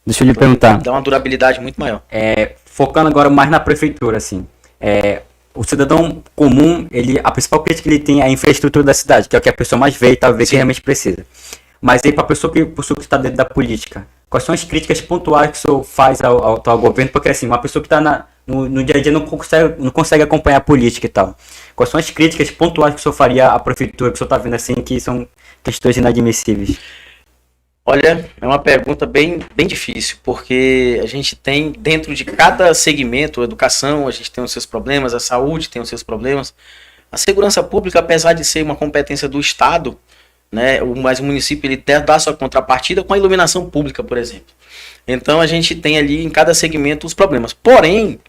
Deixa eu lhe perguntar. Dá uma durabilidade muito maior. Focando agora mais na prefeitura, assim. O cidadão comum, a principal crítica que ele tem é a infraestrutura da cidade, que é o que a pessoa mais vê e talvez que realmente precisa. Mas aí, para a pessoa que está dentro da política, quais são as críticas pontuais que o senhor faz ao atual governo? Porque, assim, uma pessoa que está no dia a dia não consegue acompanhar a política e tal. Quais são as críticas pontuais que o senhor faria à prefeitura, que o senhor está vendo, assim, que são questões inadmissíveis? Olha, é uma pergunta bem difícil, porque a gente tem dentro de cada segmento, a educação, a gente tem os seus problemas, a saúde tem os seus problemas. A segurança pública, apesar de ser uma competência do Estado, né, mas o município ele dá sua contrapartida com a iluminação pública, por exemplo. Então a gente tem ali em cada segmento os problemas. Porém,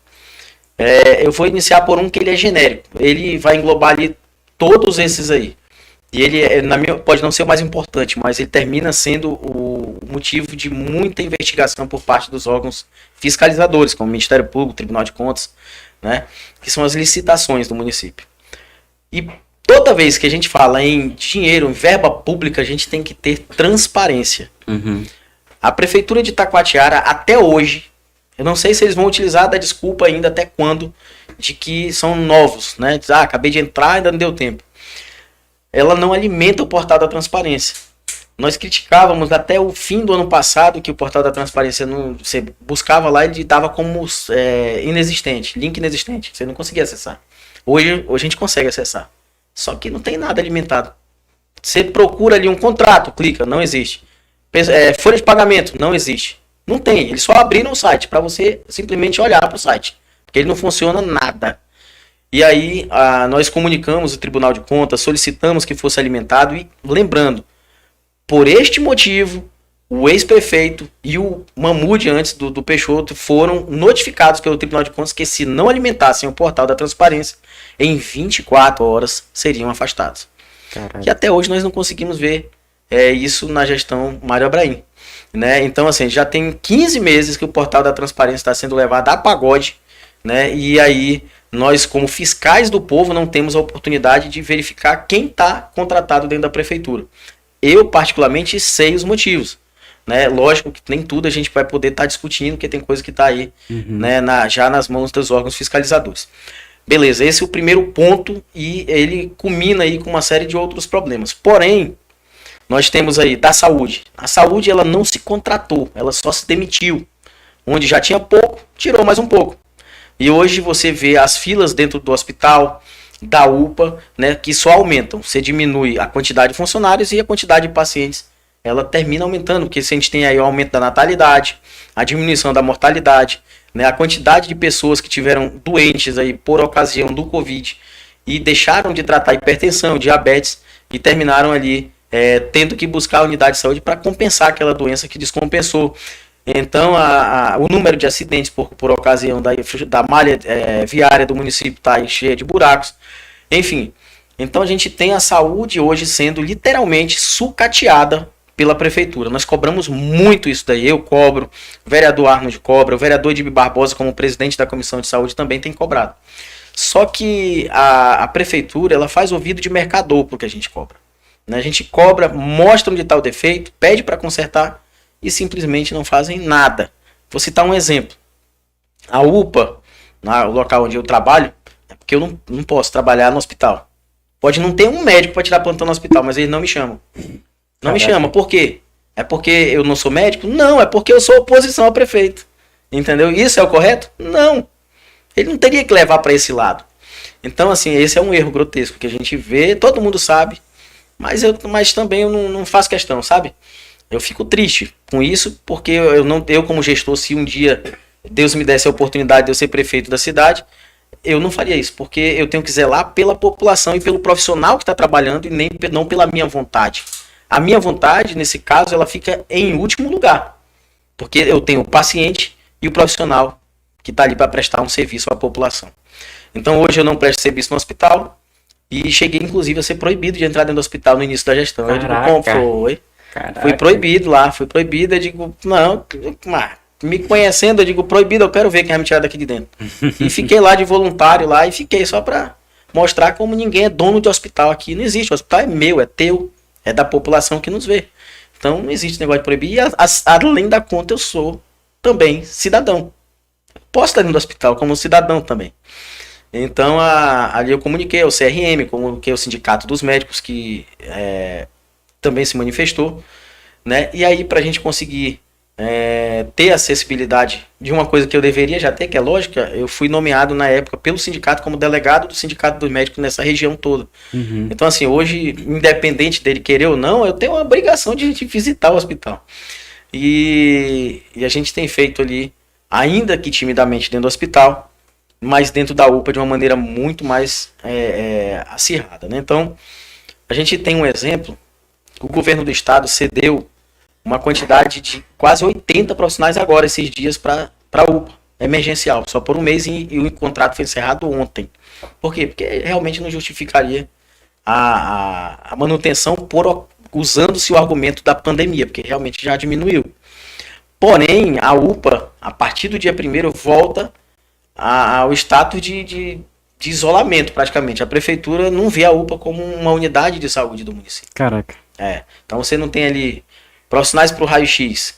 eu vou iniciar por um que ele é genérico. Ele vai englobar ali todos esses aí. E ele, pode não ser o mais importante, mas ele termina sendo o motivo de muita investigação por parte dos órgãos fiscalizadores, como o Ministério Público, Tribunal de Contas, né, que são as licitações do município. E toda vez que a gente fala em dinheiro, em verba pública, a gente tem que ter transparência. Uhum. A Prefeitura de Itacoatiara, até hoje, eu não sei se eles vão utilizar da desculpa ainda até quando, de que são novos, né? Acabei de entrar, ainda não deu tempo. Ela não alimenta o portal da transparência. Nós criticávamos até o fim do ano passado que o portal da transparência, você buscava lá e ele dava como inexistente, link inexistente, você não conseguia acessar. Hoje a gente consegue acessar, só que não tem nada alimentado. Você procura ali um contrato, clica, não existe. Folha de pagamento, não existe. Não tem, eles só abriram o site para você simplesmente olhar para o site, porque ele não funciona nada. E aí nós comunicamos o Tribunal de Contas, solicitamos que fosse alimentado e lembrando, por este motivo, o ex-prefeito e o Mahmoud antes do Peixoto foram notificados pelo Tribunal de Contas que se não alimentassem o portal da transparência, em 24 horas seriam afastados. Caralho. Que até hoje nós não conseguimos ver isso na gestão Mário Abraim. Né? Então, assim, já tem 15 meses que o portal da transparência está sendo levado a pagode, né? E aí nós, como fiscais do povo, não temos a oportunidade de verificar quem está contratado dentro da prefeitura. Eu, particularmente, sei os motivos. Né? Lógico que nem tudo a gente vai poder estar discutindo, porque tem coisa que está aí, né, já nas mãos dos órgãos fiscalizadores. Beleza, esse é o primeiro ponto e ele culmina aí com uma série de outros problemas. Porém, nós temos aí da saúde. A saúde ela não se contratou, ela só se demitiu. Onde já tinha pouco, tirou mais um pouco. E hoje você vê as filas dentro do hospital, da UPA, né, que só aumentam. Você diminui a quantidade de funcionários e a quantidade de pacientes, ela termina aumentando, porque se a gente tem aí o aumento da natalidade, a diminuição da mortalidade, né, a quantidade de pessoas que tiveram doentes aí por ocasião do Covid e deixaram de tratar hipertensão, diabetes e terminaram ali tendo que buscar a unidade de saúde para compensar aquela doença que descompensou. Então, o número de acidentes por ocasião da malha viária do município está cheia de buracos. Enfim, então a gente tem a saúde hoje sendo literalmente sucateada pela prefeitura. Nós cobramos muito isso daí. Eu cobro, o vereador Arnold cobra, o vereador Edmir Barbosa, como presidente da Comissão de Saúde, também tem cobrado. Só que a prefeitura ela faz ouvido de mercador para o que a gente cobra. A gente cobra, mostra onde está o defeito, pede para consertar e simplesmente não fazem nada. Vou citar um exemplo. A UPA, no local onde eu trabalho, é porque eu não posso trabalhar no hospital. Pode não ter um médico para tirar plantão no hospital, mas eles não me chamam. Não me chamam. Por quê? É porque eu não sou médico? Não, é porque eu sou oposição ao prefeito. Entendeu? Isso é o correto? Não. Ele não teria que levar para esse lado. Então, assim, esse é um erro grotesco que a gente vê, todo mundo sabe, mas também eu não faço questão, sabe? Eu fico triste com isso, porque eu como gestor, se um dia Deus me desse a oportunidade de eu ser prefeito da cidade, eu não faria isso, porque eu tenho que zelar pela população e pelo profissional que está trabalhando e não pela minha vontade. A minha vontade, nesse caso, ela fica em último lugar, porque eu tenho o paciente e o profissional que está ali para prestar um serviço à população. Então hoje eu não presto serviço no hospital e cheguei inclusive a ser proibido de entrar dentro do hospital no início da gestão. Caraca. Eu digo, como foi? Caraca. Fui proibido lá, eu digo, não, me conhecendo, eu digo, proibido, eu quero ver quem vai me tirar daqui de dentro. E fiquei lá de voluntário lá e fiquei só para mostrar como ninguém é dono de hospital aqui. Não existe, o hospital é meu, é teu, é da população que nos vê. Então não existe negócio de proibir. E além da conta, eu sou também cidadão. Posso estar dentro do hospital como cidadão também. Então ali eu comuniquei ao CRM, comuniquei ao Sindicato dos Médicos, que também se manifestou, né? E aí, para a gente conseguir ter acessibilidade de uma coisa que eu deveria já ter, que é lógica, eu fui nomeado na época pelo sindicato como delegado do Sindicato dos Médicos nessa região toda. Uhum. Então, assim, hoje, independente dele querer ou não, eu tenho uma obrigação de visitar o hospital. E a gente tem feito ali, ainda que timidamente dentro do hospital, mas dentro da UPA de uma maneira muito mais acirrada, né? Então, a gente tem um exemplo, o governo do estado cedeu uma quantidade de quase 80 profissionais agora, esses dias, para a UPA, emergencial, só por um mês, e o contrato foi encerrado ontem. Por quê? Porque realmente não justificaria a manutenção usando-se o argumento da pandemia, porque realmente já diminuiu. Porém, a UPA, a partir do dia 1º, volta ao status de isolamento, praticamente. A prefeitura não vê a UPA como uma unidade de saúde do município. Caraca. Então você não tem ali profissionais para o raio-x.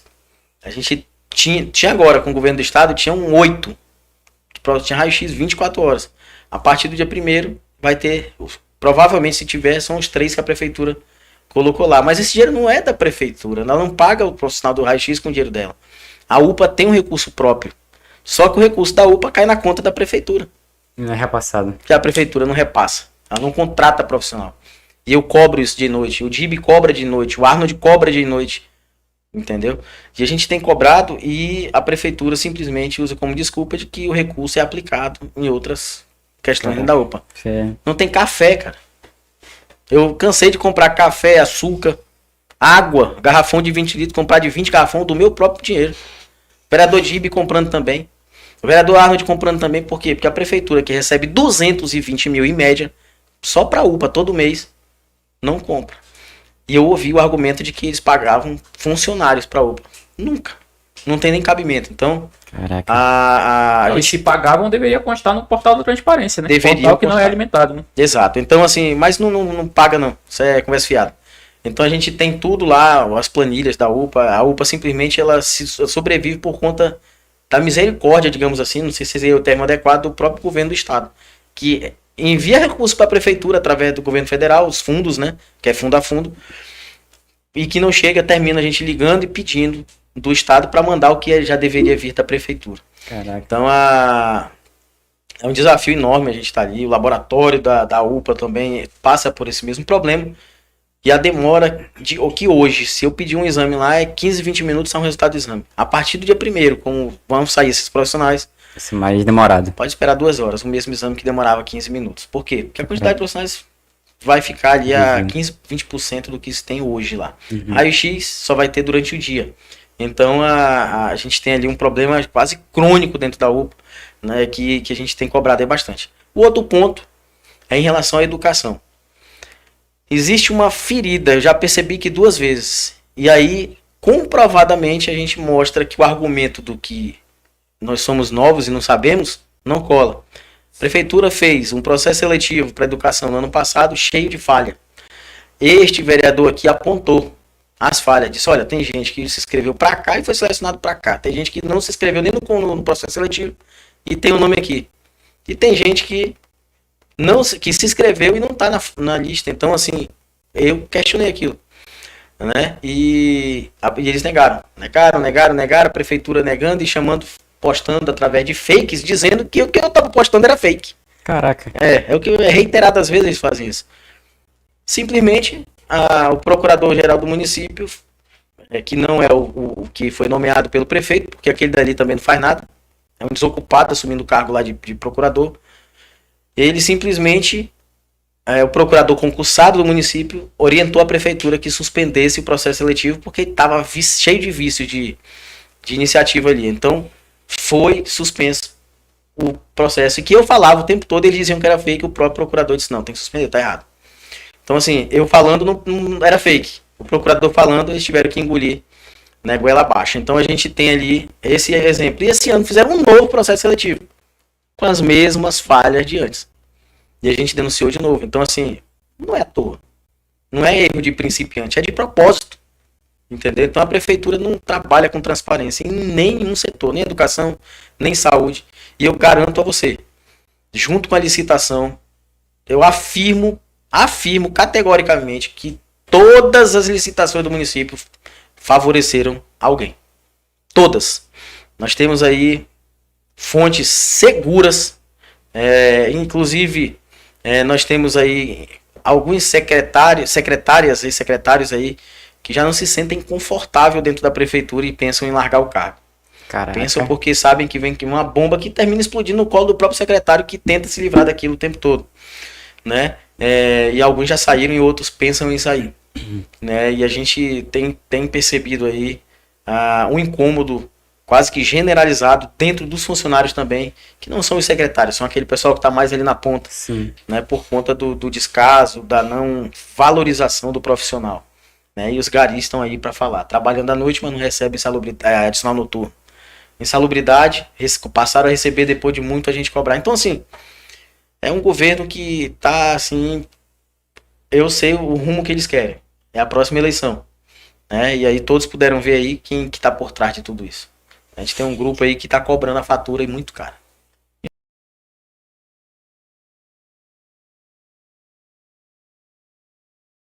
A gente tinha agora, com o governo do estado, tinha 8. Tinha raio-x 24 horas. A partir do dia 1º vai ter, provavelmente se tiver, são os 3 que a prefeitura colocou lá. Mas esse dinheiro não é da prefeitura. Ela não paga o profissional do raio-x com o dinheiro dela. A UPA tem um recurso próprio. Só que o recurso da UPA cai na conta da prefeitura. Não é repassado. Que a prefeitura não repassa. Ela não contrata profissional. E eu cobro isso de noite. O DIB cobra de noite. O Arnold cobra de noite. Entendeu? E a gente tem cobrado e a prefeitura simplesmente usa como desculpa de que o recurso é aplicado em outras questões da UPA. Não tem café, cara. Eu cansei de comprar café, açúcar, água, garrafão de 20 litros, comprar de 20 garrafão do meu próprio dinheiro. O vereador DIB comprando também. O vereador Arnold comprando também. Por quê? Porque a prefeitura, que recebe 220 mil em média, só para a UPA todo mês, não compra. E eu ouvi o argumento de que eles pagavam funcionários para a UPA. Nunca. Não tem nem cabimento. Então, e se pagavam, deveria constar no portal da transparência, né? Deveria portal que não é alimentado, né? Exato. Então, assim, mas não paga não. Isso é conversa fiada. Então a gente tem tudo lá, as planilhas da UPA. A UPA simplesmente ela sobrevive por conta da misericórdia, digamos assim, não sei se seria o termo adequado, do próprio governo do estado, que envia recursos para a prefeitura através do governo federal, os fundos, né, que é fundo a fundo, e que não chega, termina a gente ligando e pedindo do estado para mandar o que já deveria vir da prefeitura. Caraca. Então é um desafio enorme a gente estar ali, o laboratório da UPA também passa por esse mesmo problema. E a demora o que hoje, se eu pedir um exame lá, é 15, 20 minutos é um resultado do exame. A partir do dia 1º, como vão sair esses profissionais, Esse mais demorado. pode esperar 2 horas, o mesmo exame que demorava 15 minutos. Por quê? Porque a quantidade de profissionais vai ficar ali a 15, 20% do que se tem hoje lá. Raio-X só vai ter durante o dia. Então a gente tem ali um problema quase crônico dentro da UPA, né, que a gente tem cobrado aí bastante. O outro ponto é em relação à educação. Existe uma ferida, eu já percebi que 2 vezes. E aí, comprovadamente, a gente mostra que o argumento do que nós somos novos e não sabemos, não cola. A prefeitura fez um processo seletivo para educação no ano passado cheio de falha. Este vereador aqui apontou as falhas. Disse, olha, tem gente que se inscreveu para cá e foi selecionado para cá. Tem gente que não se inscreveu nem no processo seletivo e tem o nome aqui. E tem gente que se inscreveu e não está na lista. Então, assim, eu questionei aquilo, né? E eles negaram, a prefeitura negando e postando através de fakes, dizendo que o que eu estava postando era fake. Caraca. É o que reiteradas vezes eles fazem isso. Simplesmente, o procurador-geral do município, que não é o que foi nomeado pelo prefeito, porque aquele dali também não faz nada, é um desocupado assumindo o cargo lá de procurador. Ele simplesmente, o procurador concursado do município, orientou a prefeitura que suspendesse o processo seletivo porque estava cheio de vícios de iniciativa ali. Então, foi suspenso o processo. E que eu falava o tempo todo, eles diziam que era fake, o próprio procurador disse, não, tem que suspender, tá errado. Então, assim, eu falando não era fake. O procurador falando, eles tiveram que engolir, né, goela abaixo. Então, a gente tem ali esse exemplo. E esse ano fizeram um novo processo seletivo, com as mesmas falhas de antes. E a gente denunciou de novo. Então, assim, não é à toa. Não é erro de principiante, é de propósito. Entendeu? Então a prefeitura não trabalha com transparência em nenhum setor, nem educação, nem saúde. E eu garanto a você, junto com a licitação, eu afirmo categoricamente que todas as licitações do município favoreceram alguém. Todas. Nós temos aí fontes seguras, inclusive nós temos aí alguns secretárias e secretários aí que já não se sentem confortáveis dentro da prefeitura e pensam em largar o cargo. Caraca. Pensam porque sabem que vem uma bomba que termina explodindo no colo do próprio secretário que tenta se livrar daquilo o tempo todo, né? E alguns já saíram e outros pensam em sair, né? E a gente tem percebido aí um incômodo quase que generalizado dentro dos funcionários também, que não são os secretários, são aquele pessoal que está mais ali na ponta, Sim. né? Por conta do descaso, da não valorização do profissional, né? E os garis estão aí para falar, trabalhando à noite, mas não recebe adicional noturno. Insalubridade, passaram a receber depois de muito a gente cobrar. Então, assim, é um governo que tá, assim, eu sei o rumo que eles querem. É a próxima eleição, né? E aí todos puderam ver aí quem que tá por trás de tudo isso. A gente tem um grupo aí que tá cobrando a fatura e muito caro.